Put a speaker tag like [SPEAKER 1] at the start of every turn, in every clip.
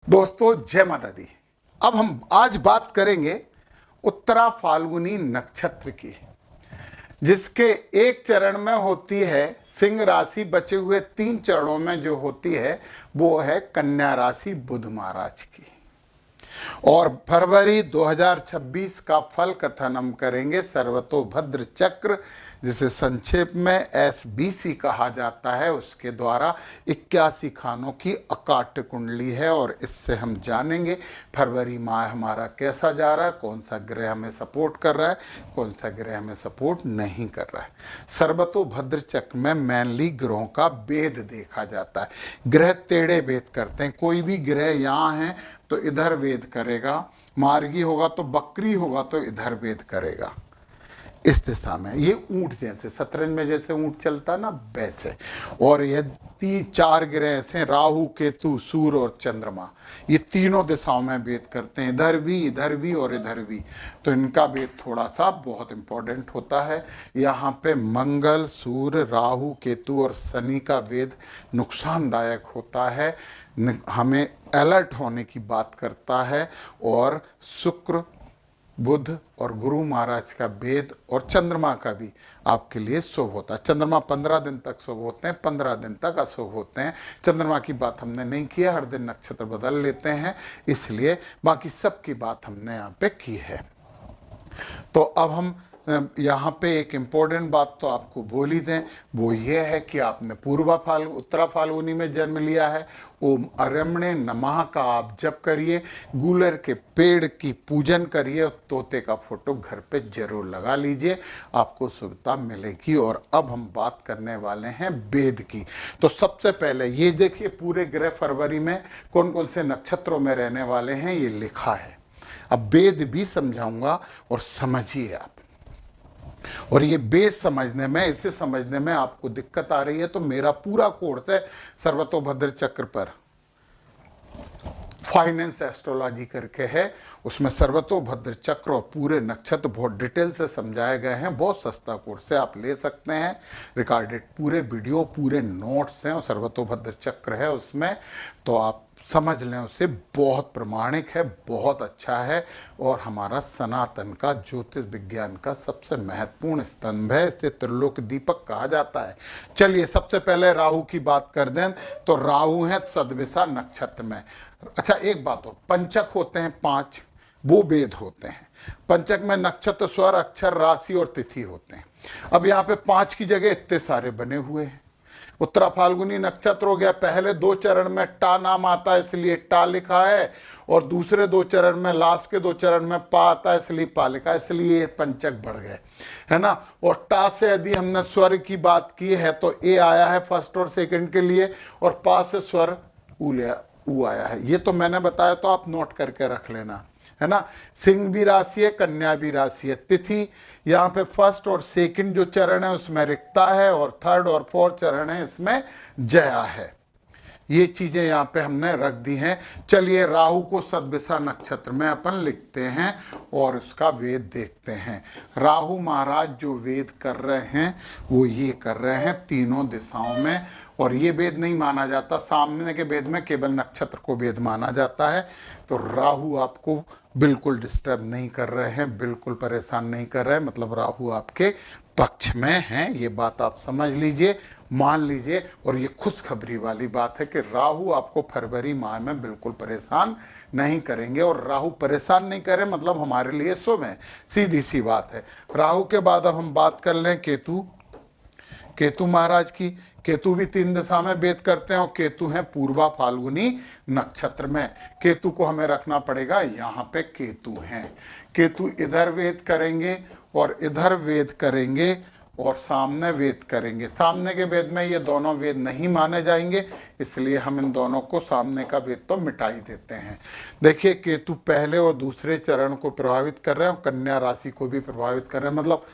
[SPEAKER 1] दोस्तों जय माता दी। अब हम आज बात करेंगे उत्तरा फाल्गुनी नक्षत्र की, जिसके एक चरण में होती है सिंह राशि, बचे हुए 3 चरणों में जो होती है वो है कन्या राशि बुध महाराज की। और फरवरी 2026 का फल कथन हम करेंगे सर्वतोभद्र चक्र, जिसे संक्षेप में SBC कहा जाता है, उसके द्वारा 81 खानों की अकाट्य कुंडली है। और इससे हम जानेंगे फरवरी माह हमारा कैसा जा रहा है, कौन सा ग्रह हमें सपोर्ट कर रहा है, कौन सा ग्रह हमें सपोर्ट नहीं कर रहा है। सर्वतोभद्र चक्र में मेनली ग्रहों का भेद देखा जाता है। ग्रह टेढ़े भेद करते हैं। कोई भी ग्रह यहाँ है तो इधर वेद करेगा, मार्गी होगा तो बकरी होगा तो इधर वेद करेगा, इस दिशा में। ये ऊंट जैसे शतरंज में जैसे ऊंट चलता ना, वैसे। और ये 3-4 ग्रह ऐसे, राहु केतु सूर्य और चंद्रमा, ये तीनों दिशाओं में भेद करते हैं, इधर भी और इधर भी। तो इनका भेद थोड़ा सा बहुत इंपॉर्टेंट होता है। यहाँ पे मंगल, सूर्य, राहु केतु और शनि का भेद नुकसानदायक होता है, हमें अलर्ट होने की बात करता है। और शुक्र, बुध और गुरु महाराज का भेद और चंद्रमा का भी आपके लिए शुभ होता है। चंद्रमा 15 दिन तक शुभ होते हैं, 15 दिन तक अशुभ होते हैं। चंद्रमा की बात हमने नहीं की है, हर दिन नक्षत्र बदल लेते हैं, इसलिए बाकी सब की बात हमने यहाँ पे की है। तो अब हम यहाँ पे एक इम्पोर्टेंट बात तो आपको बोल ही दें, वो ये है कि आपने उत्तरा फाल्गुनी में जन्म लिया है, ओम अरण्य नमः का आप जप करिए, गूलर के पेड़ की पूजन करिए, तोते का फोटो घर पे जरूर लगा लीजिए, आपको शुभता मिलेगी। और अब हम बात करने वाले हैं वेद की। तो सबसे पहले ये देखिए पूरे ग्रह फरवरी में कौन कौन से नक्षत्रों में रहने वाले हैं, ये लिखा है। अब वेद भी समझाऊंगा और समझिए आप। और ये बेस समझने में, इसे समझने में आपको दिक्कत आ रही है तो मेरा पूरा कोर्स है सर्वतोभद्र चक्र पर, फाइनेंस एस्ट्रोलॉजी करके है, उसमें सर्वतोभद्र चक्र और पूरे नक्षत्र बहुत डिटेल से समझाए गए हैं। बहुत सस्ता कोर्स है, आप ले सकते हैं। रिकॉर्डेड पूरे वीडियो, पूरे नोट्स हैं और सर्वतोभद्र चक्र है उसमें, तो आप समझ लें उसे। बहुत प्रमाणिक है, बहुत अच्छा है और हमारा सनातन का ज्योतिष विज्ञान का सबसे महत्वपूर्ण स्तंभ है। इसे त्रिलोक दीपक कहा जाता है। चलिए सबसे पहले राहु की बात कर दें तो राहु है सदविषा नक्षत्र में। अच्छा एक बात हो, पंचक होते हैं 5, वो वेद होते हैं। पंचक में नक्षत्र, स्वर, अक्षर, राशि और तिथि होते हैं। अब यहाँ पे 5 की जगह इतने सारे बने हुए हैं। उत्तरा फाल्गुनी नक्षत्र हो गया, पहले 2 चरण में टा नाम आता है इसलिए टा लिखा है, और दूसरे 2 चरण में, लास्ट के 2 चरण में पा आता है इसलिए पा लिखा है, इसलिए पंचक बढ़ गए, है ना। और टा से यदि हमने स्वर की बात की है तो ए आया है फर्स्ट और सेकंड के लिए, और पा से स्वर ऊ आया है। ये तो मैंने बताया, तो आप नोट करके रख लेना, है ना। सिंह भी राशि है, कन्या भी राशि है। तिथि यहाँ पे फर्स्ट और सेकंड जो चरण है उसमें रिक्ता है, और थर्ड और फोर्थ चरण है इसमें जया है। ये चीजें यहाँ पे हमने रख दी हैं। चलिए राहु को सदविषा नक्षत्र में अपन लिखते हैं और उसका वेद देखते हैं। राहु महाराज जो वेद कर रहे हैं वो ये कर रहे हैं तीनों दिशाओं में, और ये वेद नहीं माना जाता, सामने के वेद में केवल नक्षत्र को वेद माना जाता है। तो राहु आपको बिल्कुल डिस्टर्ब नहीं कर रहे हैं, बिल्कुल परेशान नहीं कर रहे हैं, मतलब राहु आपके पक्ष में हैं। ये बात आप समझ लीजिए, मान लीजिए। और ये खुशखबरी वाली बात है कि राहु आपको फरवरी माह में बिल्कुल परेशान नहीं करेंगे। और राहु परेशान नहीं करे मतलब हमारे लिए शुभ है, सीधी सी बात है। राहु के बाद अब हम बात कर लें केतु महाराज की। केतु भी 3 दिशा में भेद करते हैं और केतु है पूर्वा फाल्गुनी नक्षत्र में। केतु को हमें रखना पड़ेगा, यहाँ पे केतु हैं। केतु इधर वेद करेंगे और इधर वेद करेंगे और सामने वेद करेंगे। सामने के वेद में ये दोनों वेद नहीं माने जाएंगे, इसलिए हम इन दोनों को सामने का वेद तो मिटा ही देते हैं। देखिए केतु पहले और दूसरे चरण को प्रभावित कर रहे हैं और कन्या राशि को भी प्रभावित कर रहे हैं, मतलब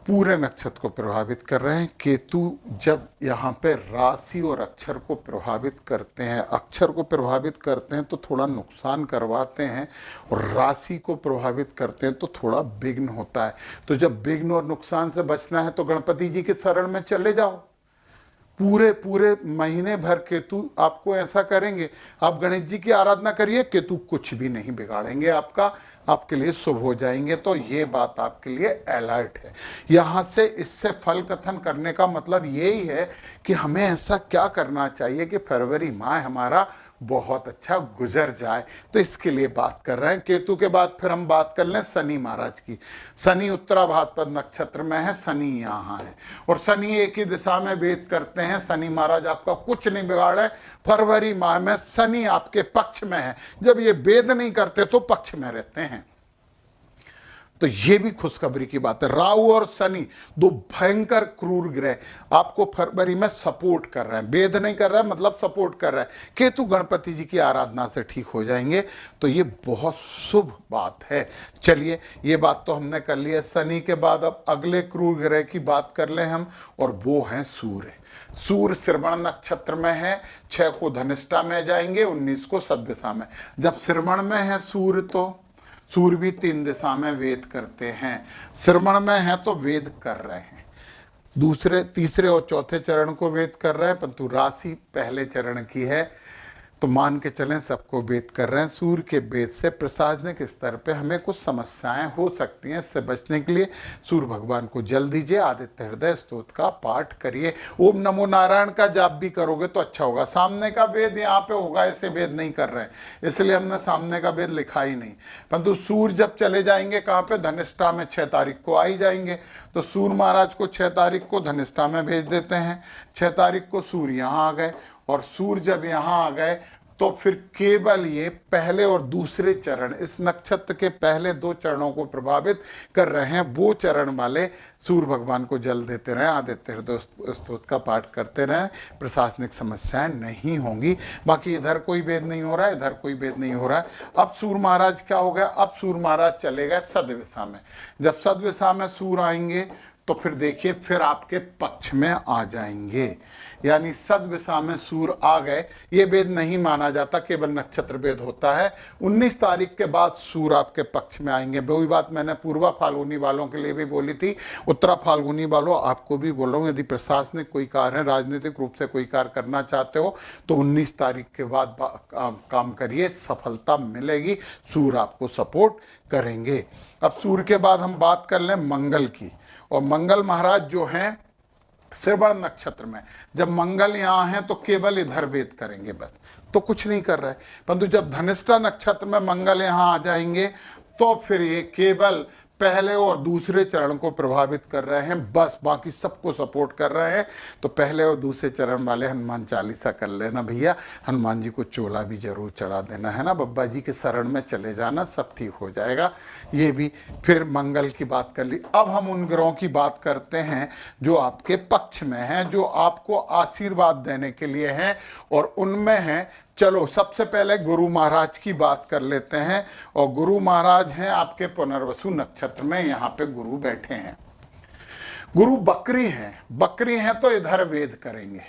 [SPEAKER 1] पूरे नक्षत्र को प्रभावित कर रहे हैं। केतु जब यहाँ पे राशि और अक्षर को प्रभावित करते हैं, अक्षर को प्रभावित करते हैं तो थोड़ा नुकसान करवाते हैं, और राशि को प्रभावित करते हैं तो थोड़ा विघ्न होता है। तो जब विघ्न और नुकसान से बचना है तो गणपति जी के शरण में चले जाओ, पूरे पूरे महीने भर केतु आपको ऐसा करेंगे। आप गणेश जी की आराधना करिए, केतु कुछ भी नहीं बिगाड़ेंगे आपका, आपके लिए शुभ हो जाएंगे। तो ये बात आपके लिए अलर्ट है। यहाँ से इससे फल कथन करने का मतलब यही है कि हमें ऐसा क्या करना चाहिए कि फरवरी माह हमारा बहुत अच्छा गुजर जाए। तो इसके लिए बात कर रहे हैं। केतु के बाद फिर हम बात कर लें शनि महाराज की। शनि उत्तरा भाद्रपद नक्षत्र में है, शनि यहाँ है और शनि एक ही दिशा में वेद करते हैं। शनि महाराज आपका कुछ नहीं बिगाड़े। फरवरी माह में शनि आपके पक्ष में है। जब ये वेद नहीं करते तो पक्ष में रहते हैं। तो ये भी खुशखबरी की बात है। राहु और शनि दो भयंकर क्रूर ग्रह आपको फरवरी में सपोर्ट कर रहे हैं। वेद नहीं कर रहा है मतलब सपोर्ट कर रहा है। केतु गणपति जी की आराधना से ठीक हो जाएंगे। तो ये बहुत शुभ बात है। चलिए, ये बात तो हमने कर ली है। शनि के बाद अब अगले क्रूर ग्रह की बात कर लें हम, और वो हैं सूर्य। सूर्य श्रवण नक्षत्र में है। 6 को धनिष्ठा में जाएंगे, 19 को सद्दिशा में। जब श्रवण में है सूर्य, तो सूर्य भी 3 दिशा में वेद करते हैं। श्रवण में है तो वेद कर रहे हैं, दूसरे तीसरे और चौथे चरण को वेद कर रहे हैं, परंतु राशि पहले चरण की है तो मान के चलें सबको वेद कर रहे हैं। सूर्य के वेद से प्रशासनिक स्तर पे हमें कुछ समस्याएं हो सकती हैं। इससे बचने के लिए सूर्य भगवान को जल दीजिए, आदित्य हृदय स्तोत्र का पाठ करिए, ओम नमो नारायण का जाप भी करोगे तो अच्छा होगा। सामने का वेद यहाँ पे होगा, ऐसे वेद नहीं कर रहे हैं, इसलिए हमने सामने का वेद लिखा ही नहीं। परंतु सूर्य जब चले जाएंगे कहाँ पे, धनिष्ठा में 6 तारीख को आ ही जाएंगे। तो सूर्य महाराज को 6 तारीख को धनिष्ठा में भेज देते हैं। 6 तारीख को सूर्य यहाँ आ गए, और सूर्य जब यहाँ आ गए तो फिर केवल ये पहले और दूसरे चरण, इस नक्षत्र के पहले 2 चरणों को प्रभावित कर रहे हैं। वो चरण वाले सूर्य भगवान को जल देते रहें, आदित्य हृदय स्तोत्र का पाठ करते रहें, प्रशासनिक समस्याएं नहीं होंगी। बाकी इधर कोई भेद नहीं हो रहा है, इधर कोई भेद नहीं हो रहा है। अब सूर्य महाराज क्या हो गया, अब सूर्य महाराज चले गए सद्दिशा में। जब सद्दिशा में सूर्य आएंगे तो फिर देखिए फिर आपके पक्ष में आ जाएंगे। यानी सद्दिशा में सूर्य आ गए, ये वेद नहीं माना जाता, केवल नक्षत्र वेद होता है। 19 तारीख के बाद सूर्य आपके पक्ष में आएंगे। वही बात मैंने पूर्वा फाल्गुनी वालों के लिए भी बोली थी, उत्तरा फाल्गुनी वालों आपको भी बोल रहा हूँ। यदि प्रशासनिक कोई कार्य है, राजनीतिक रूप से कोई कार्य करना चाहते हो तो 19 तारीख के बाद काम करिए, सफलता मिलेगी, सूर्य आपको सपोर्ट करेंगे। अब सूर्य के बाद हम बात कर लें मंगल की। और मंगल महाराज जो हैं श्रवण नक्षत्र में, जब मंगल यहाँ हैं तो केवल इधर वेद करेंगे बस, तो कुछ नहीं कर रहे। परंतु जब धनिष्ठा नक्षत्र में मंगल यहाँ आ जाएंगे तो फिर ये केवल पहले और दूसरे चरण को प्रभावित कर रहे हैं बस, बाकी सबको सपोर्ट कर रहे हैं। तो पहले और दूसरे चरण वाले हनुमान चालीसा कर लेना भैया, हनुमान जी को चोला भी जरूर चढ़ा देना है ना, बब्बा जी के शरण में चले जाना, सब ठीक हो जाएगा। ये भी फिर मंगल की बात कर ली। अब हम उन ग्रहों की बात करते हैं जो आपके पक्ष में हैं, जो आपको आशीर्वाद देने के लिए हैं, और उनमें हैं, चलो सबसे पहले गुरु महाराज की बात कर लेते हैं। और गुरु महाराज हैं आपके पुनर्वसु नक्षत्र में, यहाँ पे गुरु बैठे हैं। गुरु बकरी हैं तो इधर वेद करेंगे,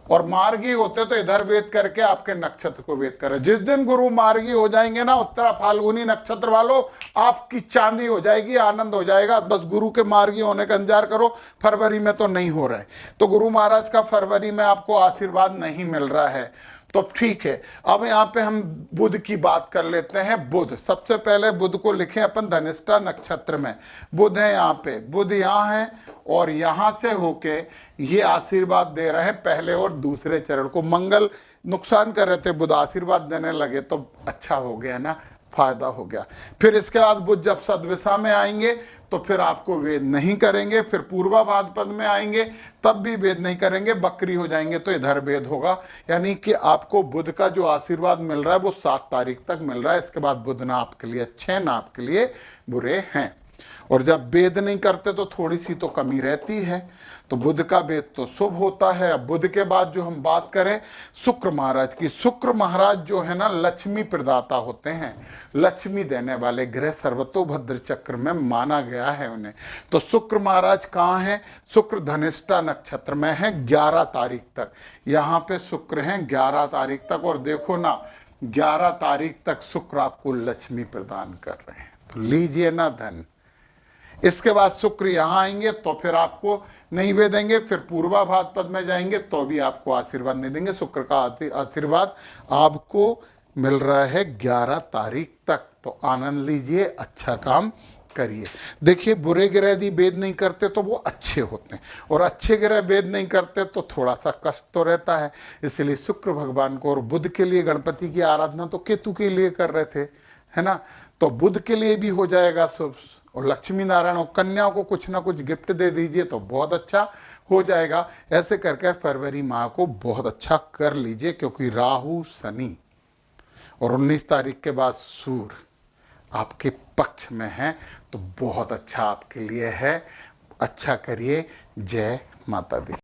[SPEAKER 1] और मार्गी होते तो इधर वेद करके आपके नक्षत्र को वेद करें। जिस दिन गुरु मार्गी हो जाएंगे ना उत्तरा फाल्गुनी नक्षत्र वालों, आपकी चांदी हो जाएगी, आनंद हो जाएगा। बस गुरु के मार्गी होने का इंतजार करो, फरवरी में तो नहीं हो रहा है। तो गुरु महाराज का फरवरी में आपको आशीर्वाद नहीं मिल रहा है तो ठीक है। अब यहाँ पे हम बुध की बात कर लेते हैं। बुध, सबसे पहले बुध को लिखें अपन धनिष्ठा नक्षत्र में। बुध है यहाँ पे, बुध यहाँ है, और यहाँ से होके ये आशीर्वाद दे रहे हैं पहले और दूसरे चरण को। मंगल नुकसान कर रहे थे, बुध आशीर्वाद देने लगे तो अच्छा हो गया ना, फायदा हो गया। फिर इसके बाद बुध जब सद्दिशा में आएंगे तो फिर आपको वेद नहीं करेंगे। फिर पूर्वा भाद्रपद में आएंगे तब भी वेद नहीं करेंगे, बकरी हो जाएंगे तो इधर वेद होगा। यानी कि आपको बुध का जो आशीर्वाद मिल रहा है वो 7 तारीख तक मिल रहा है। इसके बाद बुध ना आपके लिए अच्छे हैं ना आपके लिए बुरे हैं। और जब वेद नहीं करते तो थोड़ी सी तो कमी रहती है। तो बुध का वेद तो शुभ होता है। अब बुध के बाद जो हम बात करें शुक्र महाराज की, शुक्र महाराज जो है ना लक्ष्मी प्रदाता होते हैं, लक्ष्मी देने वाले ग्रह, सर्वतोभद्र चक्र में माना गया है उन्हें। तो शुक्र महाराज कहाँ हैं, शुक्र धनिष्ठा नक्षत्र में है 11 तारीख तक। यहाँ पे शुक्र हैं 11 तारीख तक, और देखो ना 11 तारीख तक शुक्र आपको लक्ष्मी प्रदान कर रहे हैं। तो लीजिए ना धन, इसके बाद शुक्र यहाँ आएंगे तो फिर आपको नहीं वे देंगे, फिर पूर्वाभाद्र पद में जाएंगे तो भी आपको आशीर्वाद नहीं देंगे। शुक्र का आशीर्वाद आपको मिल रहा है 11 तारीख तक, तो आनंद लीजिए, अच्छा काम करिए। देखिए, बुरे ग्रह यदि वेद नहीं करते तो वो अच्छे होते हैं, और अच्छे ग्रह वेद नहीं करते तो थोड़ा सा कष्ट तो रहता है। इसलिए शुक्र भगवान को और बुध के लिए गणपति की आराधना तो केतु के लिए कर रहे थे, है ना, तो बुध के लिए भी हो जाएगा शुभ। और लक्ष्मी नारायण और कन्या को कुछ ना कुछ गिफ्ट दे दीजिए तो बहुत अच्छा हो जाएगा। ऐसे करके फरवरी माह को बहुत अच्छा कर लीजिए, क्योंकि राहु, शनि और 19 तारीख के बाद सूर्य आपके पक्ष में है, तो बहुत अच्छा आपके लिए है। अच्छा करिए। जय माता दी।